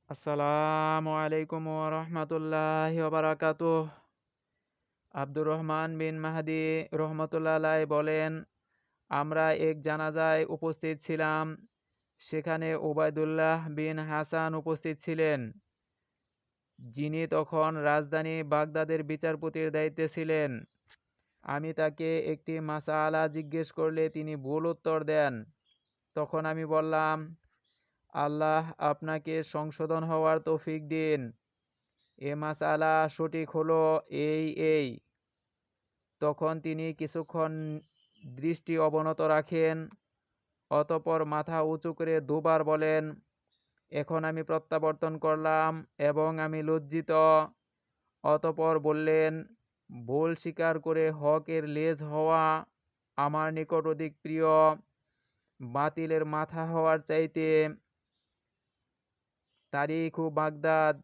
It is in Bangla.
আসসালামু আলাইকুম ওয়া রাহমাতুল্লাহি ওয়া বারাকাতুহু। আব্দুর রহমান বিন মাহদী রহমতুল্লাহ আলাইহ বলেন, আমরা এক জানাজায় উপস্থিত ছিলাম। সেখানে উবাইদুল্লাহ বিন হাসান উপস্থিত ছিলেন, যিনি তখন রাজধানী বাগদাদের বিচারপতির দায়িত্বে ছিলেন। আমি তাকে একটি মাসআলা জিজ্ঞেস করলে তিনি ভুল উত্তর দেন। তখন আমি বললাম, আল্লাহ আপনাকে সংশোধন হওয়ার তৌফিক দিন। এ মাসআলা সঠিক হলো এই। তখন তিনি কিছুক্ষণ দৃষ্টি অবনত রাখেন, অতঃপর মাথা উঁচু করে দুবার বলেন, এখন আমি প্রত্যাবর্তন করলাম এবং আমি লজ্জিত। অতঃপর বললেন, ভুল স্বীকার করে হকের লেজ হওয়া আমার নিকট অধিক প্রিয় বাতিলের মাথা হওয়ার চাইতে। তারিখ ও বাগদাদ